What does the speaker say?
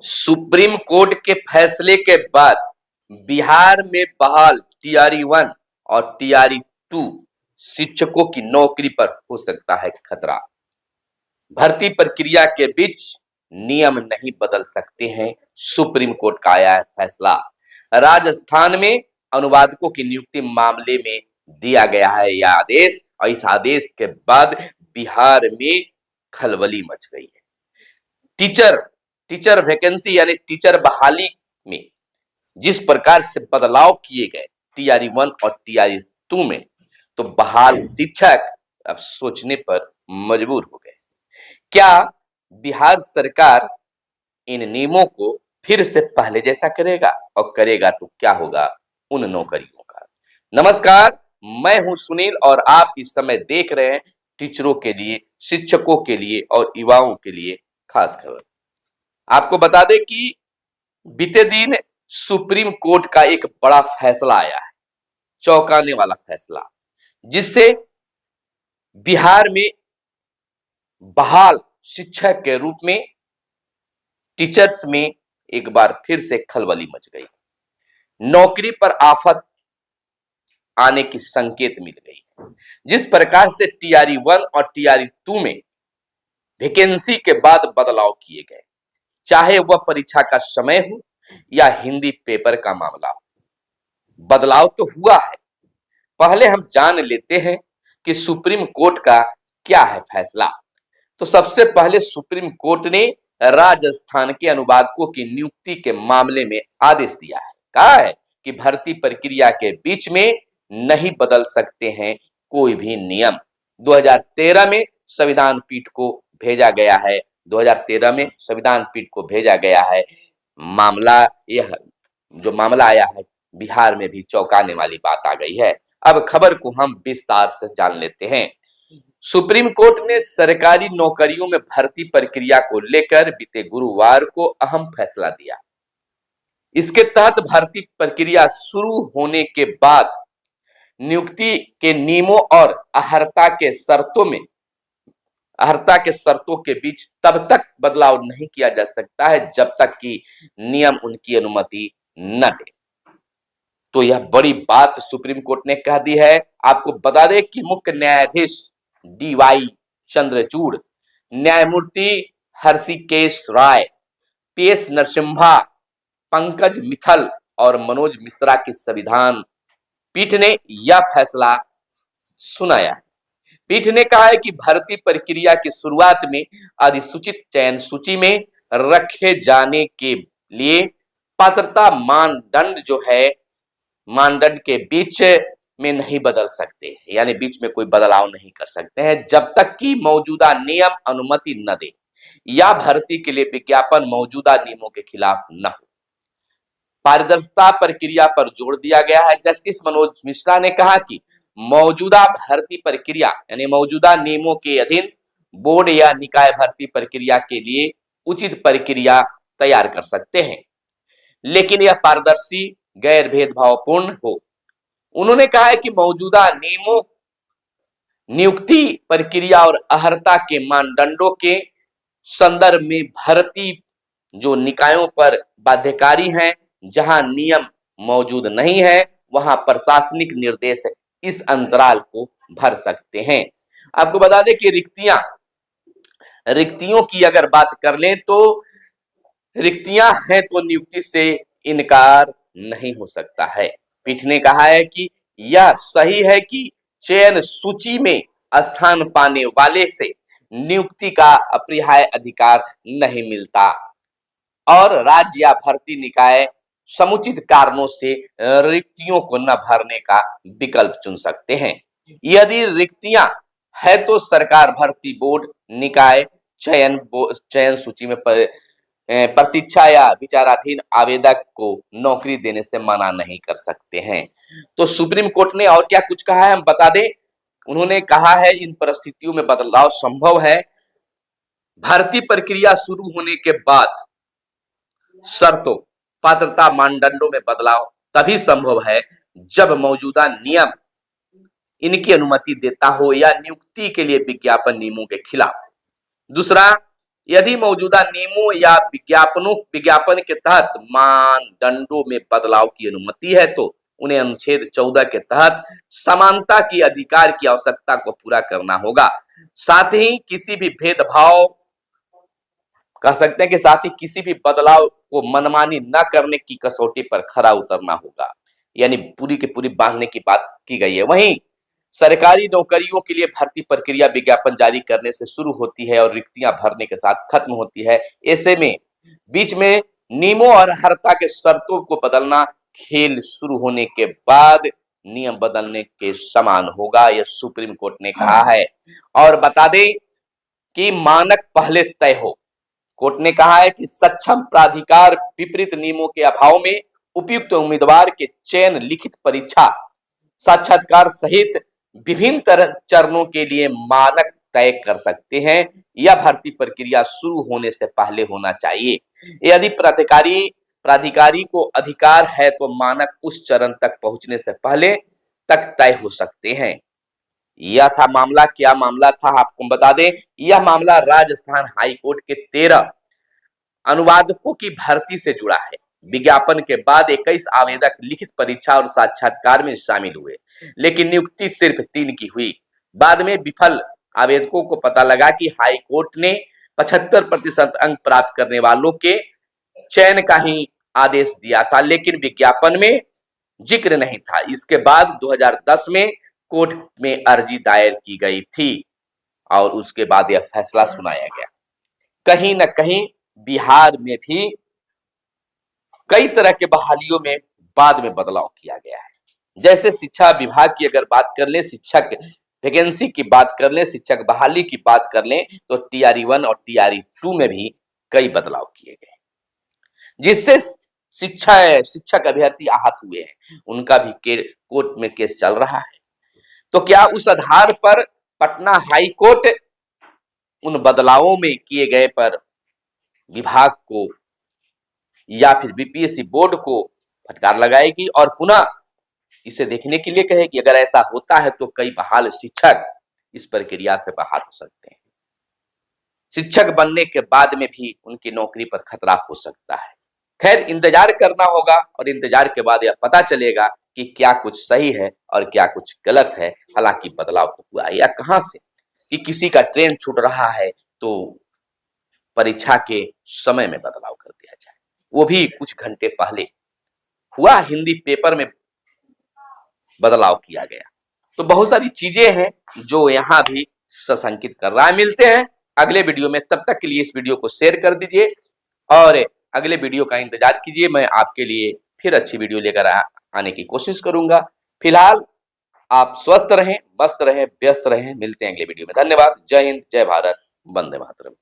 Supreme court के फैसले के बाद बिहार में बहाल टीआरई 1 और टीआरई 2 शिक्षकों की नौकरी पर हो सकता है खतरा। भर्ती प्रक्रिया के बीच नियम नहीं बदल सकते हैं, सुप्रीम कोर्ट का आया है फैसला। राजस्थान में अनुवादकों की नियुक्ति मामले में दिया गया है यह आदेश और इस आदेश के बाद बिहार में खलबली मच गई है। टीचर टीचर वैकेंसी यानी टीचर बहाली में जिस प्रकार से बदलाव किए गए टीआरई 1 और टीआरई 2 में, तो बहाल शिक्षक अब सोचने पर मजबूर हो गए। क्या बिहार सरकार इन नियमों को फिर से पहले जैसा करेगा, और करेगा तो क्या होगा उन नौकरियों का। नमस्कार, मैं हूं सुनील और आप इस समय देख रहे हैं टीचरों के लिए, शिक्षकों के लिए और युवाओं के लिए खास खबर। आपको बता दें कि बीते दिन सुप्रीम कोर्ट का एक बड़ा फैसला आया है, चौंकाने वाला फैसला, जिससे बिहार में बहाल शिक्षक के रूप में टीचर्स में एक बार फिर से खलबली मच गई। नौकरी पर आफत आने की संकेत मिल गई। जिस प्रकार से टीआरई 1 और टीआरई 2 में वैकेंसी के बाद बदलाव किए गए, चाहे वह परीक्षा का समय हो या हिंदी पेपर का मामला हो, बदलाव तो हुआ है। पहले हम जान लेते हैं कि सुप्रीम कोर्ट का क्या है फैसला। तो सबसे पहले सुप्रीम कोर्ट ने राजस्थान के अनुवादकों की नियुक्ति के मामले में आदेश दिया है। कहा है कि भर्ती प्रक्रिया के बीच में नहीं बदल सकते हैं कोई भी नियम। 2013 में संविधान पीठ को भेजा गया है, 2013 में संविधान पीठ को भेजा गया है मामला। यह जो मामला आया है बिहार में भी चौंकाने वाली बात आ गई है। अब खबर को हम विस्तार से जान लेते हैं। सुप्रीम कोर्ट ने सरकारी नौकरियों में भर्ती प्रक्रिया को लेकर बीते गुरुवार को अहम फैसला दिया। इसके तहत भर्ती प्रक्रिया शुरू होने के बाद नियुक्ति के नियमों और अहर्ता के शर्तों के बीच तब तक बदलाव नहीं किया जा सकता है जब तक कि नियम उनकी अनुमति न दे। तो यह बड़ी बात सुप्रीम कोर्ट ने कह दी है। आपको बता दें कि मुख्य न्यायाधीश डीवाई चंद्रचूड़, न्यायमूर्ति हर्षिकेश राय, पीएस नरसिम्हा, पंकज मित्तल और मनोज मिश्रा की संविधान पीठ ने यह फैसला सुनाया। पीठ ने कहा है कि भर्ती प्रक्रिया की शुरुआत में अधिसूचित चयन सूची में रखे जाने के लिए पात्रता मानदंड के बीच में नहीं बदल सकते, यानी बीच में कोई बदलाव नहीं कर सकते हैं जब तक कि मौजूदा नियम अनुमति न दे या भर्ती के लिए विज्ञापन मौजूदा नियमों के खिलाफ न हो। पारदर्शिता प्रक्रिया पर जोर दिया गया है। जस्टिस मनोज मिश्रा ने कहा कि मौजूदा भर्ती प्रक्रिया यानी मौजूदा नियमों के अधीन बोर्ड या निकाय भर्ती प्रक्रिया के लिए उचित प्रक्रिया तैयार कर सकते हैं, लेकिन यह पारदर्शी, गैर भेदभावपूर्ण हो। उन्होंने कहा है कि मौजूदा नियमों, नियुक्ति प्रक्रिया और अहर्ता के मानदंडों के संदर्भ में भर्ती जो निकायों पर बाध्यकारी हैं, जहां नियम मौजूद नहीं है वहां प्रशासनिक निर्देश इस अंतराल को भर सकते हैं। आपको बता दें कि रिक्तियों की अगर बात कर लें तो रिक्तियां हैं तो नियुक्ति से इनकार नहीं हो सकता है। पीठ ने कहा है कि यह सही है कि चयन सूची में स्थान पाने वाले से नियुक्ति का अपरिहार्य अधिकार नहीं मिलता और राज्य या भर्ती निकाय समुचित कारणों से रिक्तियों को न भरने का विकल्प चुन सकते हैं। यदि रिक्तियां है तो सरकार भर्ती बोर्ड, निकाय चयन सूची में प्रतीक्षा या विचाराधीन आवेदक को नौकरी देने से मना नहीं कर सकते हैं। तो सुप्रीम कोर्ट ने और क्या कुछ कहा है हम बता दें। उन्होंने कहा है इन परिस्थितियों में बदलाव संभव है। भर्ती प्रक्रिया शुरू होने के बाद शर्तों, पात्रता मानदंडों में बदलाव तभी संभव है जब मौजूदा नियम इनकी अनुमति देता हो या नियुक्ति के लिए विज्ञापन नियमों के खिलाफ। दूसरा, यदि मौजूदा नियमों या विज्ञापन के तहत मानदंडों में बदलाव की अनुमति है तो उन्हें अनुच्छेद 14 के तहत समानता की अधिकार की आवश्यकता को पूरा करना होगा। साथ ही किसी भी भेदभाव कह सकते हैं कि साथ ही किसी भी बदलाव को मनमानी न करने की कसौटी पर खरा उतरना होगा, यानी पूरी की पूरी बांधने की बात की गई है। वहीं सरकारी नौकरियों के लिए भर्ती प्रक्रिया विज्ञापन जारी करने से शुरू होती है और रिक्तियां भरने के साथ खत्म होती है। ऐसे में बीच में नियमों और अर्हता के शर्तों को बदलना खेल शुरू होने के बाद नियम बदलने के समान होगा, यह सुप्रीम कोर्ट ने कहा है। और बता दें कि मानक पहले तय हो। कोर्ट ने कहा है कि सक्षम प्राधिकार विपरीत नियमों के अभाव में उपयुक्त उम्मीदवार के चयन, लिखित परीक्षा, साक्षात्कार सहित विभिन्न तरह चरणों के लिए मानक तय कर सकते हैं। यह भर्ती प्रक्रिया शुरू होने से पहले होना चाहिए। यदि प्राधिकारी को अधिकार है तो मानक उस चरण तक पहुंचने से पहले तक तय हो सकते हैं। यह था मामला। क्या मामला था आपको बता दें, यह मामला राजस्थान हाई कोर्ट के 13 अनुवादकों की भर्ती से जुड़ा है। विज्ञापन के बाद 21 आवेदक लिखित परीक्षा और साक्षात्कार में शामिल हुए, लेकिन नियुक्ति सिर्फ 3 की हुई। बाद में विफल आवेदकों को पता लगा कि हाई कोर्ट ने 75% अंक प्राप्त करने वालों के चयन का ही आदेश दिया था, लेकिन विज्ञापन में जिक्र नहीं था। इसके बाद 2010 में कोर्ट में अर्जी दायर की गई थी और उसके बाद यह फैसला सुनाया गया। कहीं न कहीं बिहार में भी कई तरह के बहालियों में बाद में बदलाव किया गया है। जैसे शिक्षा विभाग की अगर बात कर लें, शिक्षक वैकेंसी की बात कर लें, शिक्षक बहाली की बात कर लें, तो TRE 1 और TRE 2 में भी कई बदलाव किए गए, जिससे शिक्षक अभ्यर्थी आहत हुए हैं। उनका भी कोर्ट में केस चल रहा है। तो क्या उस आधार पर पटना हाई कोर्ट उन बदलावों में किए गए पर विभाग को या फिर BPSC बोर्ड को फटकार लगाएगी और पुनः इसे देखने के लिए कहेगी? अगर ऐसा होता है तो कई बहाल शिक्षक इस प्रक्रिया से बाहर हो सकते हैं। शिक्षक बनने के बाद में भी उनकी नौकरी पर खतरा हो सकता है। खैर, इंतजार करना होगा और इंतजार के बाद यह पता चलेगा कि क्या कुछ सही है और क्या कुछ गलत है। हालांकि बदलाव तो हुआ या कहां से कि किसी का ट्रेन छूट रहा है तो परीक्षा के समय में बदलाव कर दिया जाए, वो भी कुछ घंटे पहले हुआ। हिंदी पेपर में बदलाव किया गया। तो बहुत सारी चीजें हैं जो यहाँ भी सशंकित कर रहा है। मिलते हैं अगले वीडियो में, तब तक के लिए इस वीडियो को शेयर कर दीजिए और अगले वीडियो का इंतजार कीजिए। मैं आपके लिए फिर अच्छी वीडियो लेकर आने की कोशिश करूंगा। फिलहाल आप स्वस्थ रहें, मस्त रहें, व्यस्त रहें। मिलते हैं अगले वीडियो में। धन्यवाद। जय हिंद, जय भारत, वंदे मातरम।